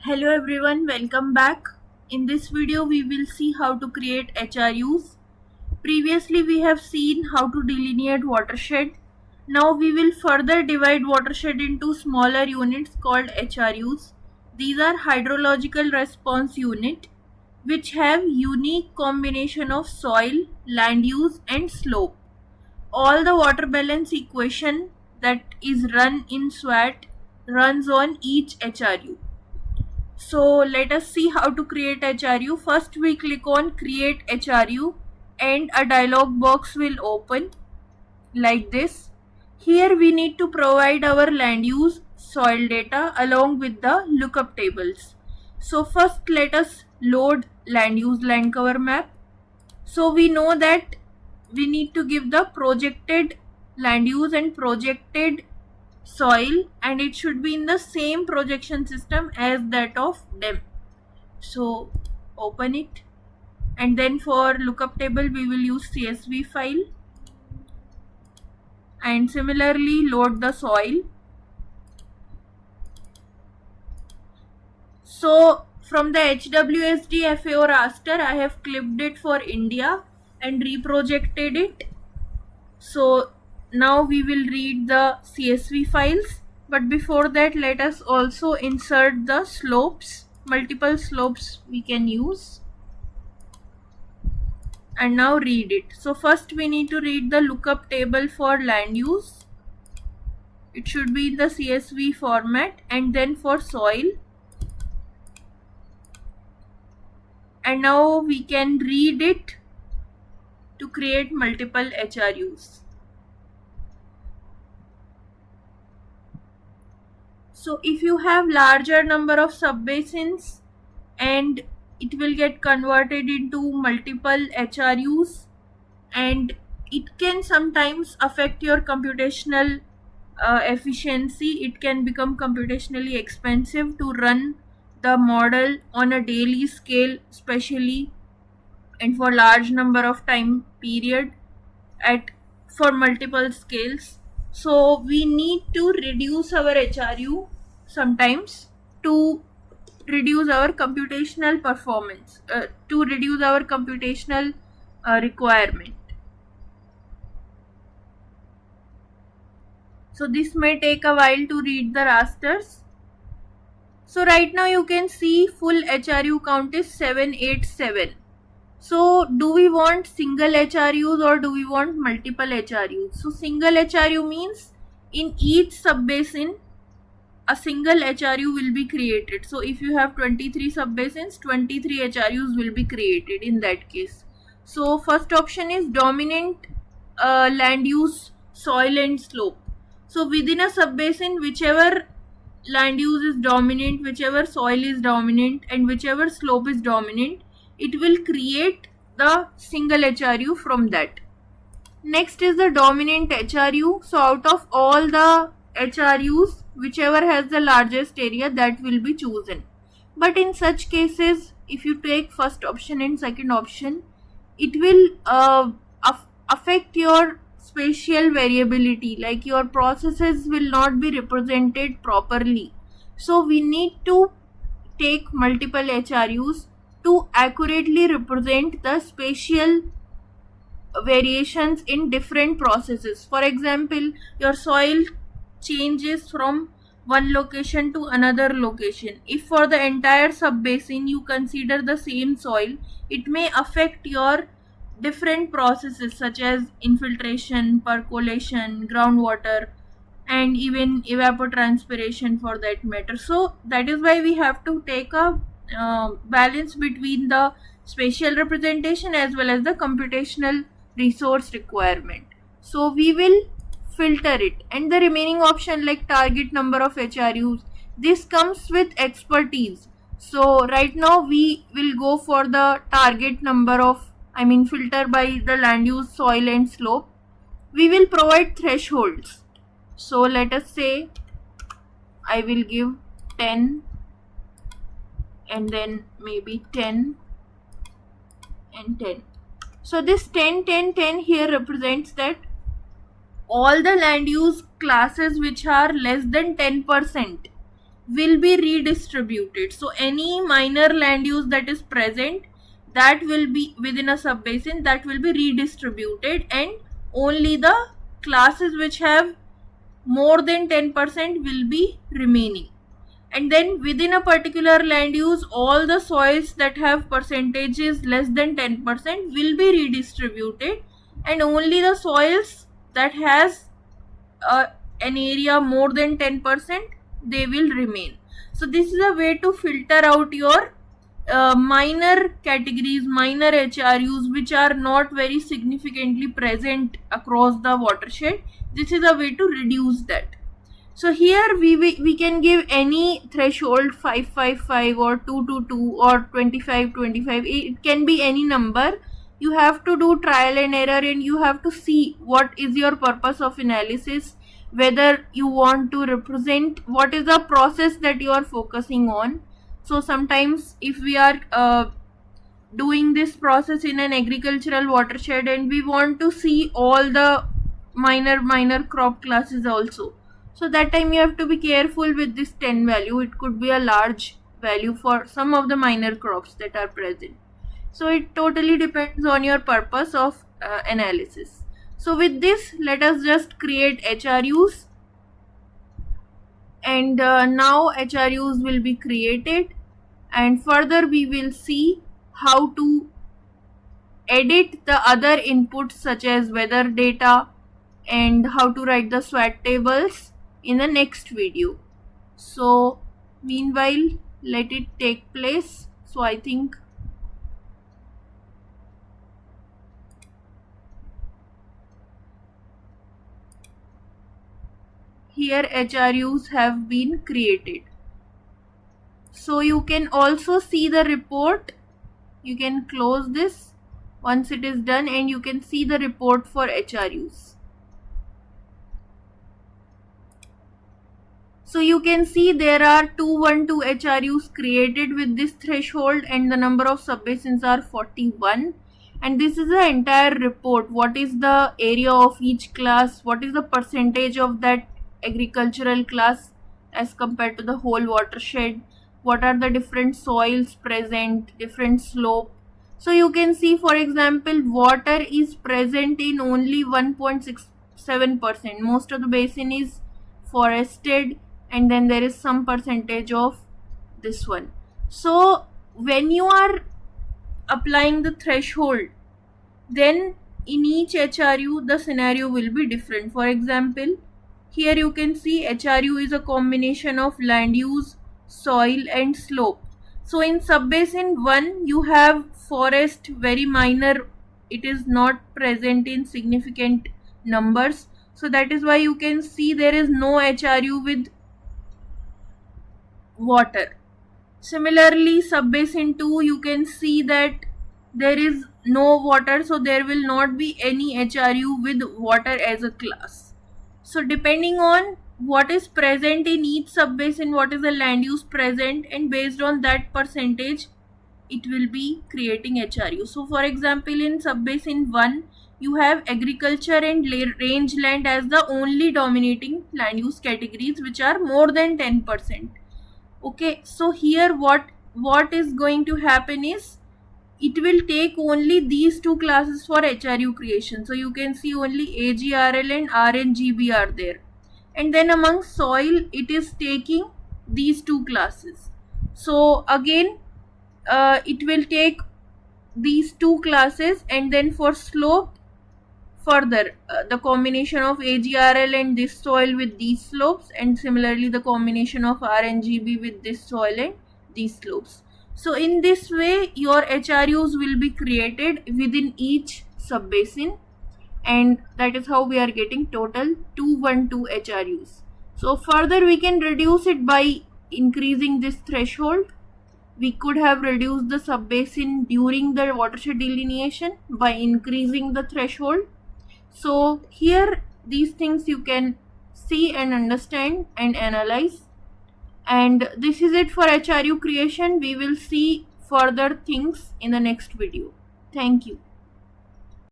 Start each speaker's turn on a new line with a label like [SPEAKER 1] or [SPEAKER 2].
[SPEAKER 1] Hello everyone, welcome back. In this video we will see how to create HRUs. Previously we have seen how to delineate watershed. Now we will further divide watershed into smaller units called HRUs. These are hydrological response unit which have unique combination of soil, land use and slope. All the water balance equation that is run in SWAT runs on each HRU. So let us see how to create HRU. First we click on create HRU and a dialog box will open like this. Here we need to provide our land use, soil data along with the lookup tables. So first let us load land use land cover map. So we know that we need to give the projected land use and projected soil, and it should be in the same projection system as that of DEM. So open it, and then for lookup table we will use CSV file, and similarly load the soil. So from the HWSD FAO raster I have clipped it for India and reprojected it. So now we will read the CSV files, but before that let us also insert the slopes. Multiple slopes we can use, and now read it. So first we need to read the lookup table for land use. It should be in the CSV format, and then for soil, and now we can read it to create multiple HRUs. So if you have larger number of subbasins, and it will get converted into multiple HRUs, and it can sometimes affect your computational efficiency. It can become computationally expensive to run the model on a daily scale, especially, and for large number of time period for multiple scales. So we need to reduce our HRU sometimes to reduce our computational performance, to reduce our computational requirement. So this may take a while to read the rasters. So right now you can see full HRU count is 787. So do we want single HRUs or do we want multiple HRUs? So single HRU means in each subbasin a single HRU will be created. So if you have 23 subbasins, 23 HRUs will be created in that case. So first option is dominant land use, soil and slope. So within a subbasin, whichever land use is dominant, whichever soil is dominant and whichever slope is dominant, it will create the single HRU from that. Next is the dominant HRU. So out of all the HRUs, whichever has the largest area, that will be chosen. But in such cases, if you take first option and second option, it will affect your spatial variability, like your processes will not be represented properly. So we need to take multiple HRUs to accurately represent the spatial variations in different processes. For example, your soil changes from one location to another location. If for the entire subbasin you consider the same soil, it may affect your different processes such as infiltration, percolation, groundwater, and even evapotranspiration for that matter. So that is why we have to take a balance between the spatial representation as well as the computational resource requirement. So we will filter it, and the remaining option like target number of HRUs, this comes with expertise. So right now we will go for the target number of, filter by the land use, soil and slope. We will provide thresholds. So let us say I will give 10 and then maybe 10 and 10. So this 10, 10, 10 here represents that all the land use classes which are less than 10%, will be redistributed. So any minor land use that is present, that will be within a subbasin, that will be redistributed, and only the classes which have more than 10% will be remaining. And then within a particular land use, all the soils that have percentages less than 10% will be redistributed, and only the soils that has an area more than 10%, they will remain. So this is a way to filter out your minor categories, minor HRUs which are not very significantly present across the watershed. This is a way to reduce that. So here we can give any threshold, 555 or 222 or 2525. It can be any number. You have to do trial and error, and you have to see what is your purpose of analysis, whether you want to represent what is the process that you are focusing on. So sometimes if we are doing this process in an agricultural watershed and we want to see all the minor crop classes also, so that time you have to be careful with this 10 value. It could be a large value for some of the minor crops that are present. So it totally depends on your purpose of analysis. So with this, let us just create HRUs, and now HRUs will be created, and further we will see how to edit the other inputs such as weather data and how to write the SWOT tables in the next video. So meanwhile, let it take place. So I think here HRUs have been created. So you can also see the report. You can close this once it is done, and you can see the report for HRUs. So you can see there are 212 HRUs created with this threshold, and the number of subbasins are 41. And this is the entire report. What is the area of each class? What is the percentage of that agricultural class as compared to the whole watershed? What are the different soils present, different slope? So you can see, for example, water is present in only 1.67%. Most of the basin is forested, and then there is some percentage of this one. So when you are applying the threshold, then in each HRU the scenario will be different. For example, here you can see HRU is a combination of land use, soil and slope. So in subbasin 1 you have forest, very minor, it is not present in significant numbers. So that is why you can see there is no HRU with water. Similarly, subbasin 2 you can see that there is no water, so there will not be any HRU with water as a class. So depending on what is present in each subbasin, what is the land use present, and based on that percentage it will be creating HRU. So for example, in subbasin 1 you have agriculture and rangeland as the only dominating land use categories which are more than 10%. Okay, so here what is going to happen is it will take only these two classes for HRU creation. So you can see only AGRL and RNGB are there. And then among soil, it is taking these two classes. So again, it will take these two classes, and then for slope, further the combination of AGRL and this soil with these slopes, and similarly the combination of RNGB with this soil and these slopes. So in this way your HRUs will be created within each subbasin, and that is how we are getting total 212 HRUs. So further we can reduce it by increasing this threshold. We could have reduced the subbasin during the watershed delineation by increasing the threshold. So here these things you can see and understand and analyze. And this is it for HRU creation. We will see further things in the next video. Thank you.